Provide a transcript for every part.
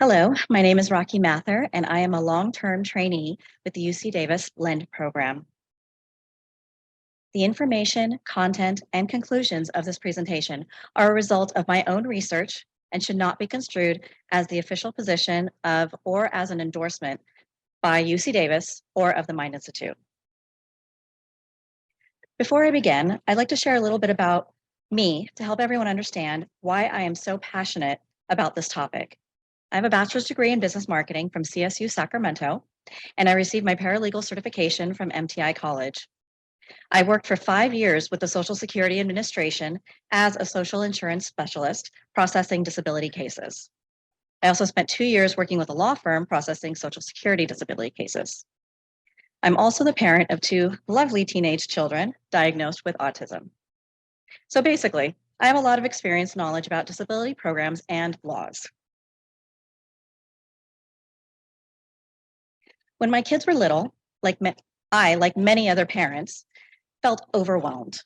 Hello, my name is Raakhee Mathur, and I am a long-term trainee with the UC Davis LEND program. The information, content, and conclusions of this presentation are a result of my own research and should not be construed as the official position of or as an endorsement by UC Davis or of the Mind Institute. Before I begin, I'd like to share a little bit about me to help everyone understand why I am so passionate about this topic. I have a bachelor's degree in business marketing from CSU Sacramento, and I received my paralegal certification from MTI College. I worked for 5 years with the Social Security Administration as a social insurance specialist processing disability cases. I also spent 2 years working with a law firm processing Social Security disability cases. I'm also the parent of 2 lovely teenage children diagnosed with autism. So basically, I have a lot of experience and knowledge about disability programs and laws. When my kids were little, like many other parents, felt overwhelmed.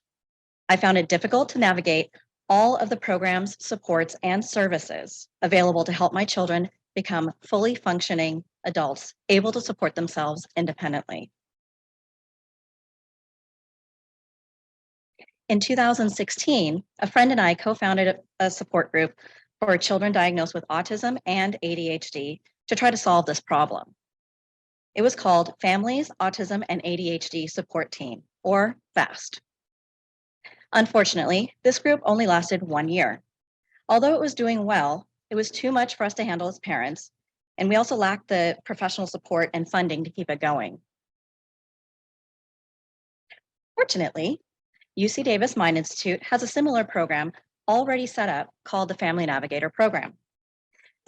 I found it difficult to navigate all of the programs, supports, and services available to help my children become fully functioning adults, able to support themselves independently. In 2016, a friend and I co-founded a support group for children diagnosed with autism and ADHD to try to solve this problem. It was called Families, Autism, and ADHD Support Team, or FAST. Unfortunately, this group only lasted 1 year. Although it was doing well, it was too much for us to handle as parents, and we also lacked the professional support and funding to keep it going. Fortunately, UC Davis Mind Institute has a similar program already set up called the Family Navigator program.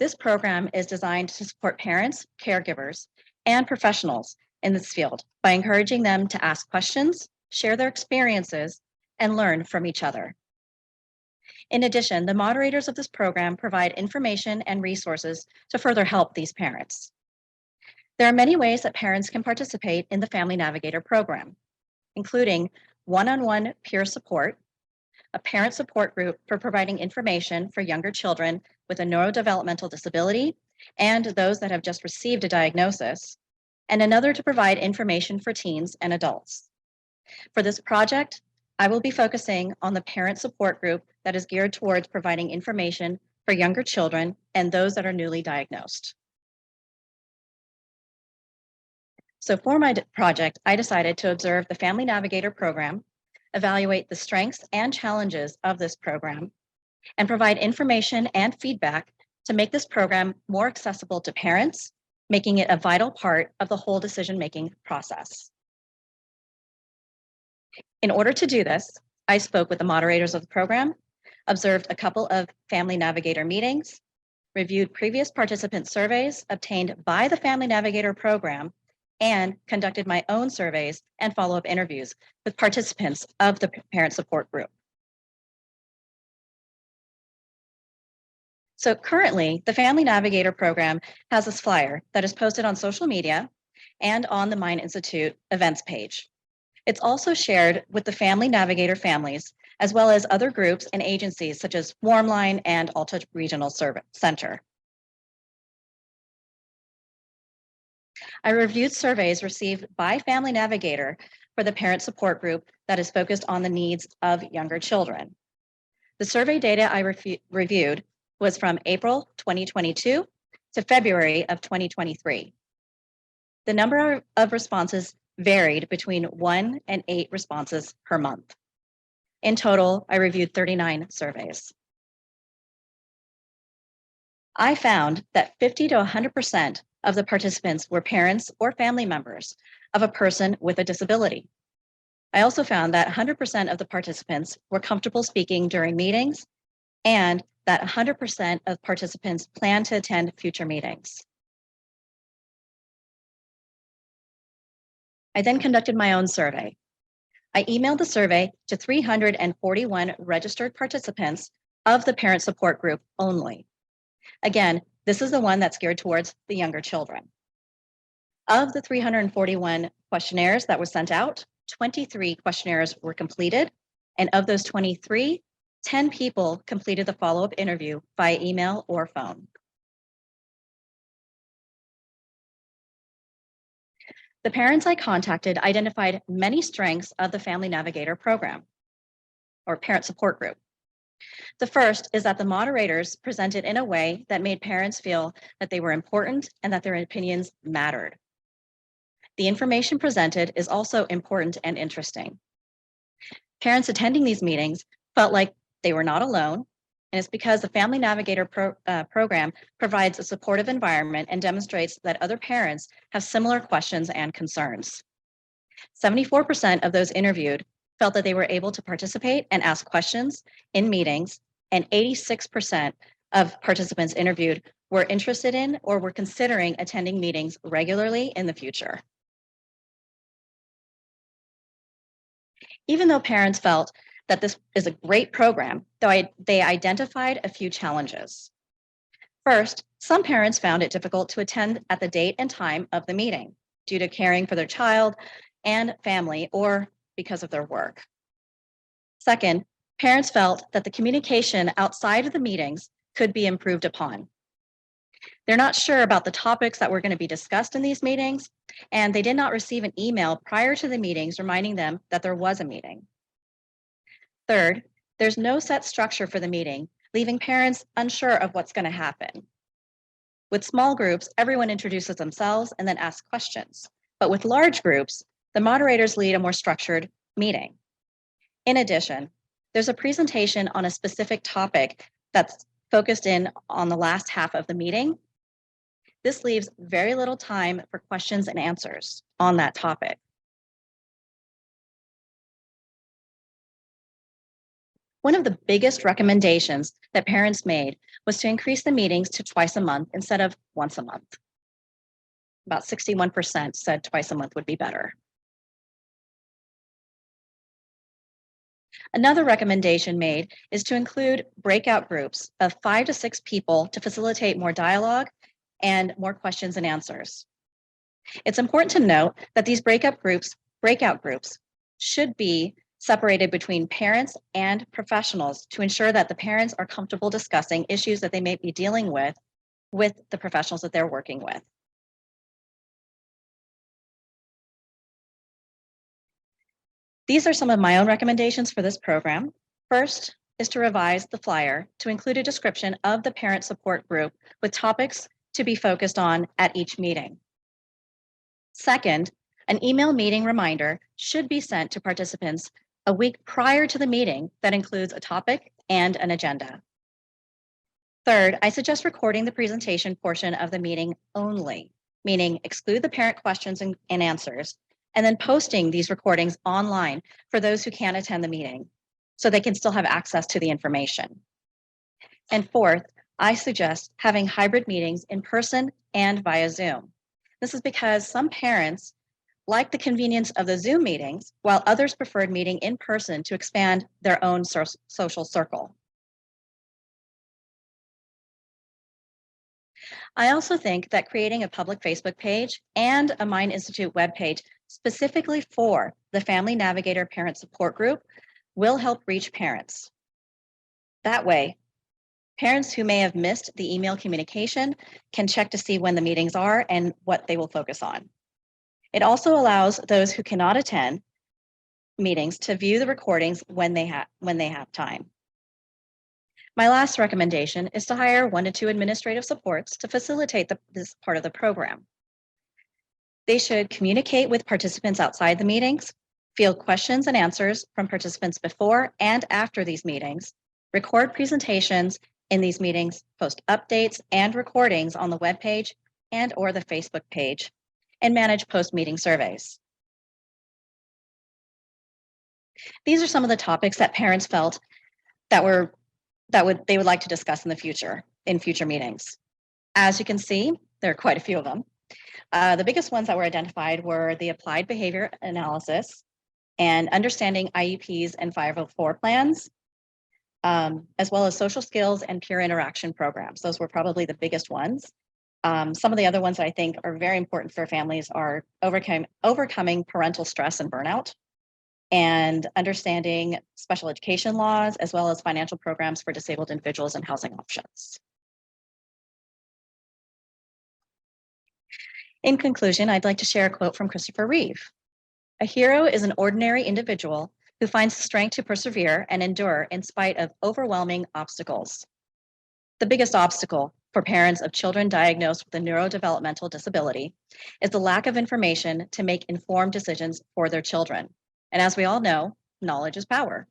This program is designed to support parents, caregivers, and professionals in this field by encouraging them to ask questions, share their experiences, and learn from each other. In addition, the moderators of this program provide information and resources to further help these parents. There are many ways that parents can participate in the Family Navigator program, including one-on-one peer support, a parent support group for providing information for younger children with a neurodevelopmental disability and those that have just received a diagnosis, and another to provide information for teens and adults. For this project, I will be focusing on the parent support group that is geared towards providing information for younger children and those that are newly diagnosed. So for my project, I decided to observe the Family Navigator program, evaluate the strengths and challenges of this program, and provide information and feedback to make this program more accessible to parents, making it a vital part of the whole decision-making process. In order to do this, I spoke with the moderators of the program, observed a couple of Family Navigator meetings, reviewed previous participant surveys obtained by the Family Navigator program, and conducted my own surveys and follow-up interviews with participants of the parent support group. So currently, the Family Navigator program has this flyer that is posted on social media and on the Mind Institute events page. It's also shared with the Family Navigator families, as well as other groups and agencies such as Warmline and Alta Regional Center. I reviewed surveys received by Family Navigator for the parent support group that is focused on the needs of younger children. The survey data I reviewed was from April 2022 to February of 2023. The number of responses varied between 1 and 8 responses per month. In total, I reviewed 39 surveys. I found that 50 to 100% of the participants were parents or family members of a person with a disability. I also found that 100% of the participants were comfortable speaking during meetings and that 100% of participants plan to attend future meetings. I then conducted my own survey. I emailed the survey to 341 registered participants of the parent support group only. Again, this is the one that's geared towards the younger children. Of the 341 questionnaires that were sent out, 23 questionnaires were completed, and of those 23, 10 people completed the follow-up interview via email or phone. The parents I contacted identified many strengths of the Family Navigator program or parent support group. The first is that the moderators presented in a way that made parents feel that they were important and that their opinions mattered. The information presented is also important and interesting. Parents attending these meetings felt like they were not alone, and it's because the Family Navigator program provides a supportive environment and demonstrates that other parents have similar questions and concerns. 74% of those interviewed felt that they were able to participate and ask questions in meetings, and 86% of participants interviewed were interested in or were considering attending meetings regularly in the future. Even though parents felt that this is a great program, they identified a few challenges. First, some parents found it difficult to attend at the date and time of the meeting due to caring for their child and family or because of their work. Second, parents felt that the communication outside of the meetings could be improved upon. They're not sure about the topics that were going to be discussed in these meetings, and they did not receive an email prior to the meetings reminding them that there was a meeting. Third, there's no set structure for the meeting, leaving parents unsure of what's going to happen. With small groups, everyone introduces themselves and then asks questions. But with large groups, the moderators lead a more structured meeting. In addition, there's a presentation on a specific topic that's focused in on the last half of the meeting. This leaves very little time for questions and answers on that topic. One of the biggest recommendations that parents made was to increase the meetings to twice a month instead of once a month. About 61% said twice a month would be better. Another recommendation made is to include breakout groups of 5 to 6 people to facilitate more dialogue and more questions and answers. It's important to note that these breakout groups should be separated between parents and professionals to ensure that the parents are comfortable discussing issues that they may be dealing with the professionals that they're working with. These are some of my own recommendations for this program. First is to revise the flyer to include a description of the parent support group with topics to be focused on at each meeting. Second, an email meeting reminder should be sent to participants a week prior to the meeting that includes a topic and an agenda. Third, I suggest recording the presentation portion of the meeting only, meaning exclude the parent questions and answers, and then posting these recordings online for those who can't attend the meeting so they can still have access to the information. And fourth, I suggest having hybrid meetings in person and via Zoom. This is because some parents like the convenience of the Zoom meetings, while others preferred meeting in person to expand their own social circle. I also think that creating a public Facebook page and a Mind Institute webpage specifically for the Family Navigator Parent Support Group will help reach parents. That way, parents who may have missed the email communication can check to see when the meetings are and what they will focus on. It also allows those who cannot attend meetings to view the recordings when they have time. My last recommendation is to hire 1 to 2 administrative supports to facilitate this part of the program. They should communicate with participants outside the meetings, field questions and answers from participants before and after these meetings, record presentations in these meetings, post updates and recordings on the webpage and or the Facebook page, and manage post-meeting surveys. These are some of the topics that parents felt that they would like to discuss in future meetings. As you can see, there are quite a few of them. The biggest ones that were identified were the applied behavior analysis and understanding IEPs and 504 plans, as well as social skills and peer interaction programs. Those were probably the biggest ones. Some of the other ones that I think are very important for families are overcoming parental stress and burnout, and understanding special education laws, as well as financial programs for disabled individuals and housing options. In conclusion, I'd like to share a quote from Christopher Reeve. A hero is an ordinary individual who finds the strength to persevere and endure in spite of overwhelming obstacles. The biggest obstacle for parents of children diagnosed with a neurodevelopmental disability is the lack of information to make informed decisions for their children. And as we all know, knowledge is power.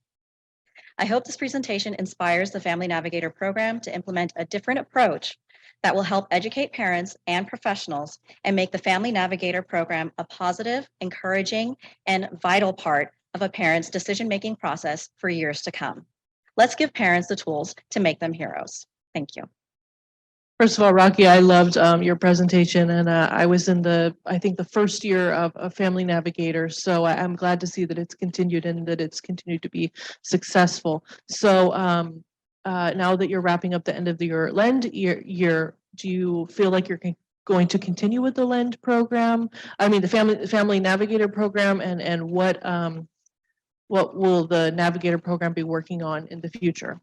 I hope this presentation inspires the Family Navigator program to implement a different approach that will help educate parents and professionals and make the Family Navigator program a positive, encouraging, and vital part of a parent's decision-making process for years to come. Let's give parents the tools to make them heroes. Thank you. First of all, Raakhee, I loved your presentation, and I was in I think the first year of Family Navigator, so I'm glad to see that it's continued and that it's continued to be successful. So now that you're wrapping up the end of your LEND year, do you feel like you're going to continue with the LEND program? I mean, the Family Navigator program, and what will the Navigator program be working on in the future?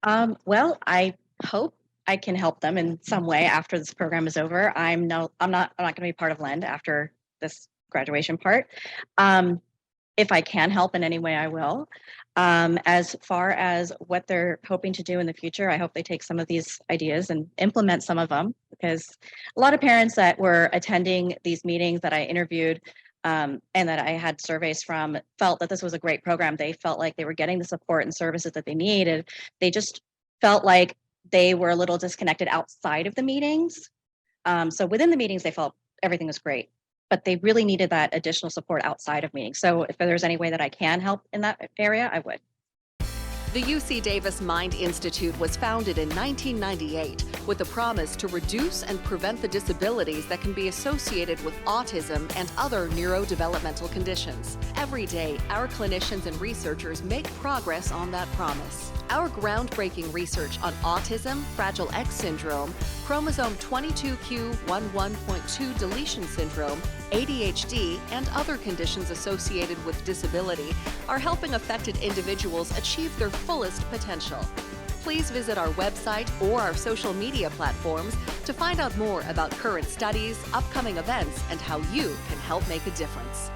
Well, I hope I can help them in some way after this program is over. I'm not going to be part of LEND after this graduation part. If I can help in any way, I will. As far as what they're hoping to do in the future, I hope they take some of these ideas and implement some of them, because a lot of parents that were attending these meetings that I interviewed and that I had surveys from felt that this was a great program. They felt like they were getting the support and services that they needed. They just felt like they were a little disconnected outside of the meetings. So within the meetings, they felt everything was great, but they really needed that additional support outside of meetings. So if there's any way that I can help in that area, I would. The UC Davis Mind Institute was founded in 1998 with the promise to reduce and prevent the disabilities that can be associated with autism and other neurodevelopmental conditions. Every day, our clinicians and researchers make progress on that promise. Our groundbreaking research on autism, Fragile X syndrome, chromosome 22q11.2 deletion syndrome, ADHD, and other conditions associated with disability are helping affected individuals achieve their fullest potential. Please visit our website or our social media platforms to find out more about current studies, upcoming events, and how you can help make a difference.